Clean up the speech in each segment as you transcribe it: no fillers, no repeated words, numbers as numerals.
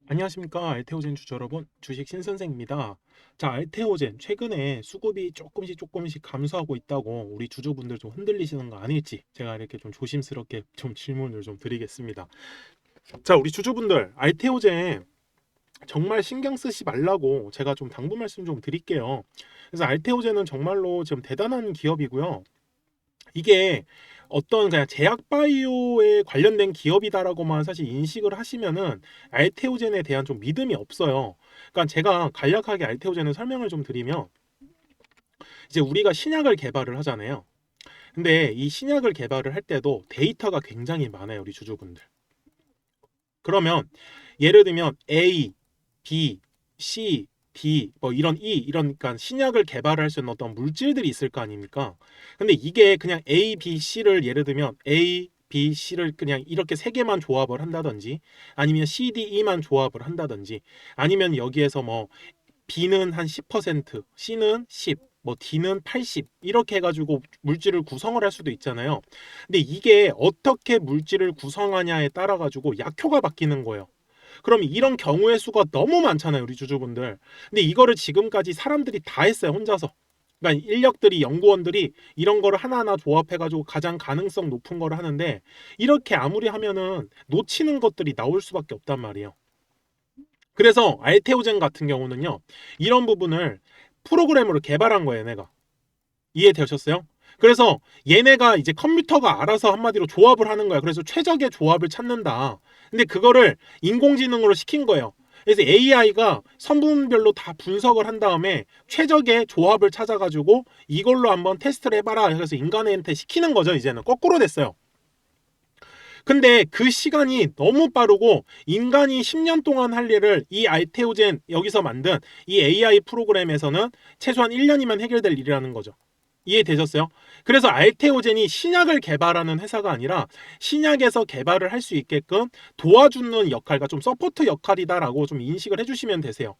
안녕하십니까. 알테오젠 주주 여러분, 주식 신선생입니다. 자, 알테오젠 최근에 수급이 조금씩 감소하고 있다고 우리 주주분들 좀 흔들리시는 거 아닐지 제가 이렇게 좀 조심스럽게 좀 질문을 좀 드리겠습니다. 자, 우리 주주분들 알테오젠 정말 신경 쓰시 말라고 제가 좀 당부 말씀 좀 드릴게요. 그래서 알테오젠은 정말로 지금 대단한 기업이고요. 이게 어떤 그냥 제약 바이오에 관련된 기업이다라고만 사실 인식을 하시면은 알테오젠에 대한 좀 믿음이 없어요. 그러니까 제가 간략하게 알테오젠을 설명을 좀 드리면, 이제 우리가 신약을 개발을 하잖아요. 근데 이 신약을 개발을 할 때도 데이터가 굉장히 많아요, 우리 주주분들. 그러면 예를 들면 A, B, C, D 뭐 이런 E 이러니까 신약을 개발할 수 있는 어떤 물질들이 있을 거 아닙니까? 근데 이게 그냥 A, B, C를 예를 들면 A, B, C를 그냥 이렇게 세 개만 조합을 한다든지, 아니면 C, D, E만 조합을 한다든지, 아니면 여기에서 뭐 B는 한 10%, C는 10, 뭐 D는 80 이렇게 해가지고 물질을 구성을 할 수도 있잖아요. 근데 이게 어떻게 물질을 구성하냐에 따라 가지고 약효가 바뀌는 거예요. 그럼 이런 경우의 수가 너무 많잖아요, 우리 주주분들. 근데 이거를 지금까지 사람들이 다 했어요, 혼자서. 그러니까 인력들이, 연구원들이 이런 거를 하나하나 조합해가지고 가장 가능성 높은 거를 하는데, 이렇게 아무리 하면은 놓치는 것들이 나올 수밖에 없단 말이에요. 그래서 알테오젠 같은 경우는요, 이런 부분을 프로그램으로 개발한 거예요, 얘네가. 이해되셨어요? 그래서 얘네가 이제 컴퓨터가 알아서 한마디로 조합을 하는 거야. 그래서 최적의 조합을 찾는다. 근데 그거를 인공지능으로 시킨 거예요. 그래서 AI가 성분별로 다 분석을 한 다음에 최적의 조합을 찾아가지고 이걸로 한번 테스트를 해봐라. 그래서 인간한테 시키는 거죠. 이제는 거꾸로 됐어요. 근데 그 시간이 너무 빠르고, 인간이 10년 동안 할 일을 이 알테오젠 여기서 만든 이 AI 프로그램에서는 최소한 1년이면 해결될 일이라는 거죠. 이해되셨어요? 그래서 알테오젠이 신약을 개발하는 회사가 아니라 신약에서 개발을 할 수 있게끔 도와주는 역할과 좀 서포트 역할이다라고 좀 인식을 해주시면 되세요.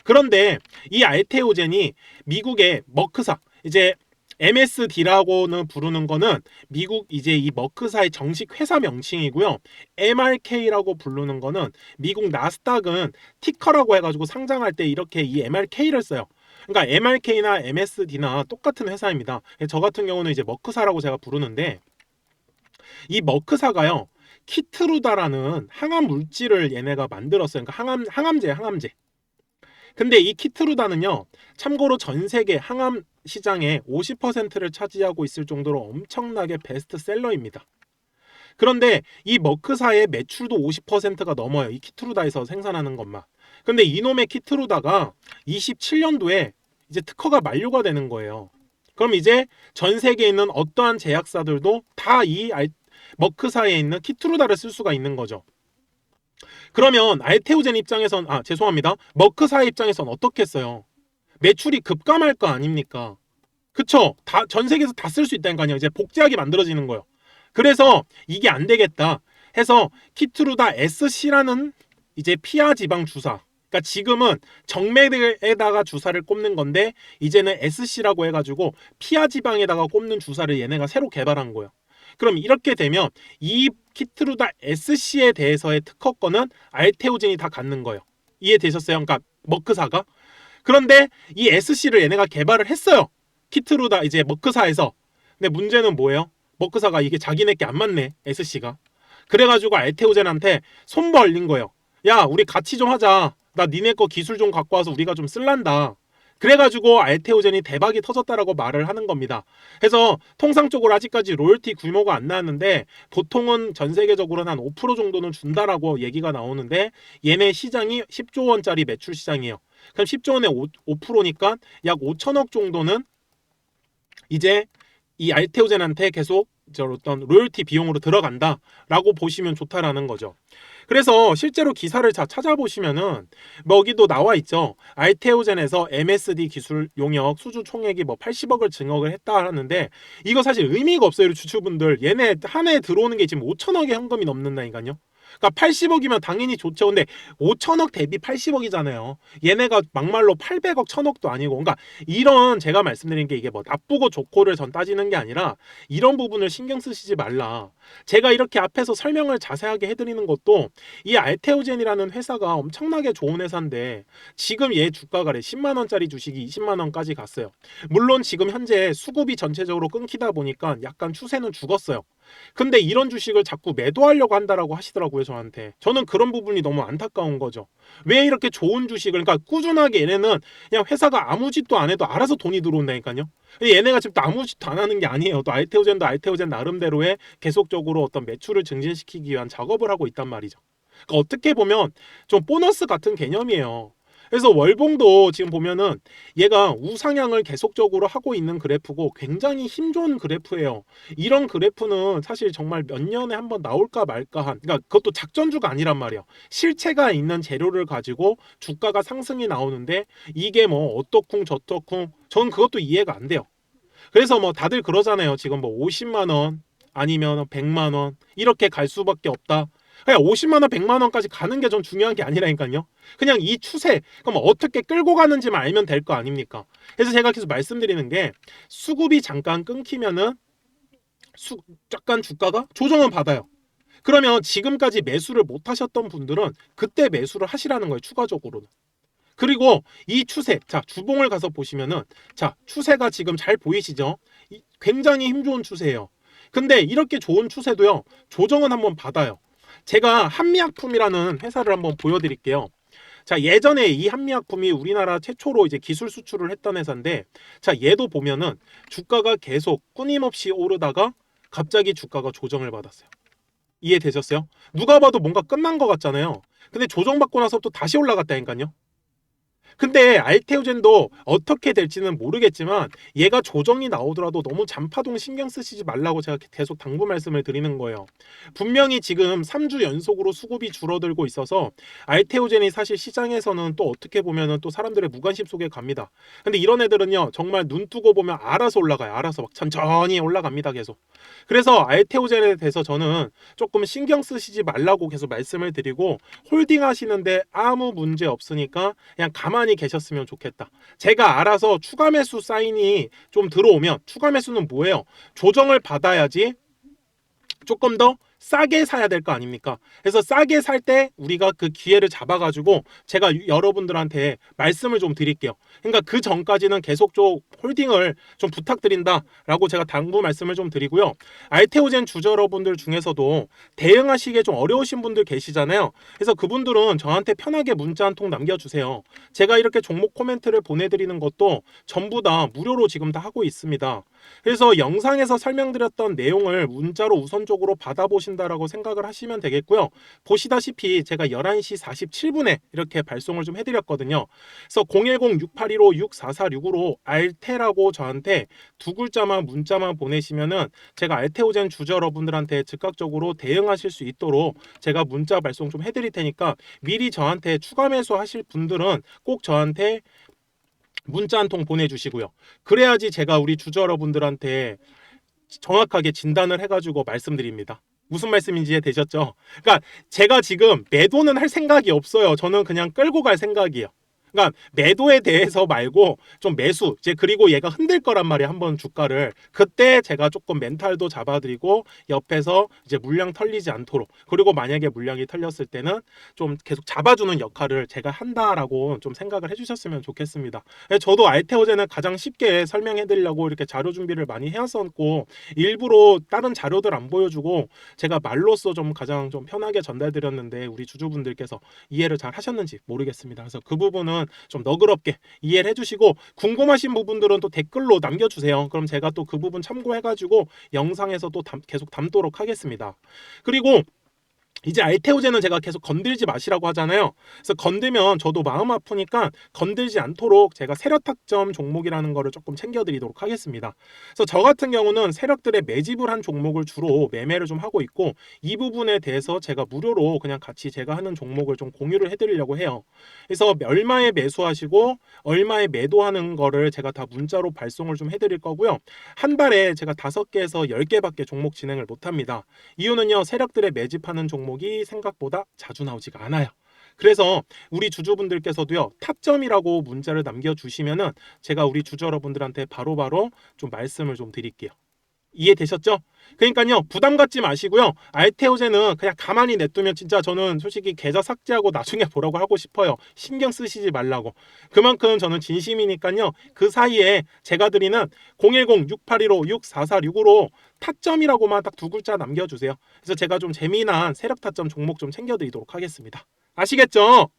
그런데 이 알테오젠이 미국의 머크사, 이제 MSD라고는 부르는 거는 미국 이제 이 머크사의 정식 회사 명칭이고요. MRK라고 부르는 거는 미국 나스닥은 티커라고 해가지고 상장할 때 이렇게 이 MRK를 써요. 그러니까 MRK나 MSD나 똑같은 회사입니다. 저 같은 경우는 이제 머크사라고 제가 부르는데, 이 머크사가요, 키트루다라는 항암 물질을 얘네가 만들었어요. 그러니까 항암제. 근데 이 키트루다는요, 참고로 전 세계 항암 시장의 50%를 차지하고 있을 정도로 엄청나게 베스트셀러입니다. 그런데 이 머크사의 매출도 50%가 넘어요. 이 키트루다에서 생산하는 것만. 근데 이놈의 키트루다가 27년도에 이제 특허가 만료가 되는 거예요. 그럼 이제 전 세계에 있는 어떠한 제약사들도 다 이 머크사에 있는 키트루다를 쓸 수가 있는 거죠. 그러면 알테오젠 입장에선, 죄송합니다, 머크사 입장에선 어떻겠어요? 매출이 급감할 거 아닙니까? 그쵸? 다 전 세계에서 다 쓸 수 있다니까요. 이제 복제하게 만들어지는 거예요. 그래서 이게 안 되겠다 해서 키트루다 SC라는 이제 피하 지방 주사, 그러니까 지금은 정맥에다가 주사를 꼽는 건데 이제는 SC라고 해가지고 피하 지방에다가 꼽는 주사를 얘네가 새로 개발한 거예요. 그럼 이렇게 되면 이 키트루다 SC에 대해서의 특허권은 알테오젠이 다 갖는 거예요. 이해되셨어요? 그러니까 머크사가. 그런데 이 SC를 얘네가 개발을 했어요, 키트루다 이제 머크사에서. 근데 문제는 뭐예요? 머크사가 이게 자기네께 안 맞네, SC가. 그래가지고 알테오젠한테 손 벌린 거예요. 야, 우리 같이 좀 하자. 나 니네 거 기술 좀 갖고 와서 우리가 좀 쓸란다. 그래가지고 알테오젠이 대박이 터졌다라고 말을 하는 겁니다. 그래서 통상적으로 아직까지 로열티 규모가 안 나왔는데, 보통은 전 세계적으로는 한 5% 정도는 준다라고 얘기가 나오는데, 얘네 시장이 10조 원짜리 매출 시장이에요. 그럼 10조 원에 5%니까 약 5천억 정도는 이제 이 알테오젠한테 계속 저 어떤 로열티 비용으로 들어간다라고 보시면 좋다라는 거죠. 그래서 실제로 기사를 다 찾아보시면은 뭐 여기도 나와 있죠. 알테오젠에서 MSD 기술 용역 수주 총액이 뭐 80억을 증액을 했다 하는데, 이거 사실 의미가 없어요, 주주분들. 얘네 한 해에 들어오는 게 지금 5천억의 현금이 넘는다니까요. 그러니까 80억이면 당연히 좋죠. 근데 5천억 대비 80억이잖아요. 얘네가 막말로 800억, 1000억도 아니고. 그러니까 이런 제가 말씀드린 게 이게 뭐 나쁘고 좋고를 전 따지는 게 아니라 이런 부분을 신경 쓰시지 말라. 제가 이렇게 앞에서 설명을 자세하게 해드리는 것도 이 알테오젠이라는 회사가 엄청나게 좋은 회사인데 지금 얘 주가가 10만 원짜리 주식이 20만 원까지 갔어요. 물론 지금 현재 수급이 전체적으로 끊기다 보니까 약간 추세는 죽었어요. 근데 이런 주식을 자꾸 매도하려고 한다라고 하시더라고요, 저한테. 저는 그런 부분이 너무 안타까운 거죠. 왜 이렇게 좋은 주식을, 그러니까 꾸준하게 얘네는 그냥 회사가 아무 짓도 안 해도 알아서 돈이 들어온다니까요. 얘네가 지금 또 아무 짓도 안 하는 게 아니에요. 또 알테오젠도 알테오젠 나름대로의 계속적으로 어떤 매출을 증진시키기 위한 작업을 하고 있단 말이죠. 그러니까 어떻게 보면 좀 보너스 같은 개념이에요. 그래서 월봉도 지금 보면은 얘가 우상향을 계속적으로 하고 있는 그래프고 굉장히 힘 좋은 그래프예요. 이런 그래프는 사실 정말 몇 년에 한번 나올까 말까 한, 그러니까 그것도 작전주가 아니란 말이에요. 실체가 있는 재료를 가지고 주가가 상승이 나오는데 이게 뭐 어떻쿵 저떻쿵 저는 그것도 이해가 안 돼요. 그래서 뭐 다들 그러잖아요. 지금 뭐 50만 원 아니면 100만 원 이렇게 갈 수밖에 없다. 그냥 50만 원, 100만 원까지 가는 게 전 중요한 게 아니라니까요. 그냥 이 추세, 그럼 어떻게 끌고 가는지만 알면 될 거 아닙니까? 그래서 제가 계속 말씀드리는 게 수급이 잠깐 끊기면은 약간 주가가 조정은 받아요. 그러면 지금까지 매수를 못 하셨던 분들은 그때 매수를 하시라는 거예요. 추가적으로는. 그리고 이 추세, 자 주봉을 가서 보시면은 자 추세가 지금 잘 보이시죠? 굉장히 힘 좋은 추세예요. 근데 이렇게 좋은 추세도요 조정은 한번 받아요. 제가 한미약품이라는 회사를 한번 보여드릴게요. 자 예전에 이 한미약품이 우리나라 최초로 이제 기술 수출을 했던 회사인데 자 얘도 보면은 주가가 계속 끊임없이 오르다가 갑자기 주가가 조정을 받았어요. 이해되셨어요? 누가 봐도 뭔가 끝난 것 같잖아요. 근데 조정받고 나서 또 다시 올라갔다니까요. 근데 알테오젠도 어떻게 될지는 모르겠지만 얘가 조정이 나오더라도 너무 잔파동 신경 쓰시지 말라고 제가 계속 당부 말씀을 드리는 거예요. 분명히 지금 3주 연속으로 수급이 줄어들고 있어서 알테오젠이 사실 시장에서는 또 어떻게 보면은 또 사람들의 무관심 속에 갑니다. 근데 이런 애들은요 정말 눈 뜨고 보면 알아서 올라가요. 알아서 막 천천히 올라갑니다. 계속. 그래서 알테오젠에 대해서 저는 조금 신경 쓰시지 말라고 계속 말씀을 드리고 홀딩 하시는데 아무 문제 없으니까 그냥 가만히 계셨으면 좋겠다. 제가 알아서 추가 매수 사인이 좀 들어오면 추가 매수는 뭐예요? 조정을 받아야지 조금 더 싸게 사야 될 거 아닙니까? 그래서 싸게 살 때 우리가 그 기회를 잡아가지고 제가 여러분들한테 말씀을 좀 드릴게요. 그러니까 그 전까지는 계속 좀 홀딩을 좀 부탁드린다라고 제가 당부 말씀을 좀 드리고요. 알테오젠 주주 여러분들 중에서도 대응하시기에 좀 어려우신 분들 계시잖아요. 그래서 그분들은 저한테 편하게 문자 한 통 남겨주세요. 제가 이렇게 종목 코멘트를 보내드리는 것도 전부 다 무료로 지금 다 하고 있습니다. 그래서 영상에서 설명드렸던 내용을 문자로 우선적으로 받아보신다라고 생각을 하시면 되겠고요. 보시다시피 제가 11시 47분에 이렇게 발송을 좀 해드렸거든요. 그래서 010-6815-6446으로 알테라고 저한테 두 글자만 문자만 보내시면은 제가 알테오젠 주주 여러분들한테 즉각적으로 대응하실 수 있도록 제가 문자 발송 좀 해드릴 테니까 미리 저한테 추가 매수하실 분들은 꼭 저한테 문자 한 통 보내주시고요. 그래야지 제가 우리 주주 여러분들한테 정확하게 진단을 해가지고 말씀드립니다. 무슨 말씀인지 되셨죠? 그러니까 제가 지금 매도는 할 생각이 없어요. 저는 그냥 끌고 갈 생각이에요. 그러니까 매도에 대해서 말고 좀 매수 이제 그리고 얘가 흔들 거란 말이야 한번 주가를 그때 제가 조금 멘탈도 잡아드리고 옆에서 이제 물량 털리지 않도록 그리고 만약에 물량이 털렸을 때는 좀 계속 잡아주는 역할을 제가 한다라고 좀 생각을 해주셨으면 좋겠습니다. 저도 알테오젠을 가장 쉽게 설명해드리려고 이렇게 자료 준비를 많이 해왔었고 일부러 다른 자료들 안 보여주고 제가 말로써 좀 가장 좀 편하게 전달드렸는데 우리 주주분들께서 이해를 잘 하셨는지 모르겠습니다. 그래서 그 부분은 좀 너그럽게 이해를 해주시고 궁금하신 부분들은 또 댓글로 남겨주세요. 그럼 제가 또 그 부분 참고해가지고 영상에서 또 계속 담도록 하겠습니다. 그리고 이제 알테오젠은 제가 계속 건들지 마시라고 하잖아요. 그래서 건들면 저도 마음 아프니까 건들지 않도록 제가 세력 탁점 종목이라는 거를 조금 챙겨드리도록 하겠습니다. 그래서 저 같은 경우는 세력들의 매집을 한 종목을 주로 매매를 좀 하고 있고 이 부분에 대해서 제가 무료로 그냥 같이 제가 하는 종목을 좀 공유를 해드리려고 해요. 그래서 얼마에 매수하시고 얼마에 매도하는 거를 제가 다 문자로 발송을 좀 해드릴 거고요. 한 달에 제가 5개에서 10개밖에 종목 진행을 못합니다. 이유는요. 세력들의 매집하는 종목 종목이 생각보다 자주 나오지가 않아요. 그래서 우리 주주분들께서도요, 타점이라고 문자를 남겨주시면은 제가 우리 주주 여러분들한테 바로바로 좀 말씀을 좀 드릴게요. 이해되셨죠? 그러니까요, 부담 갖지 마시고요. 알테오제는 그냥 가만히 냅두면 진짜 저는 솔직히 계좌 삭제하고 나중에 보라고 하고 싶어요. 신경 쓰시지 말라고. 그만큼 저는 진심이니까요. 그 사이에 제가 드리는 010-6815-6446으로 타점이라고만 딱 두 글자 남겨주세요. 그래서 제가 좀 재미난 세력 타점 종목 좀 챙겨드리도록 하겠습니다. 아시겠죠?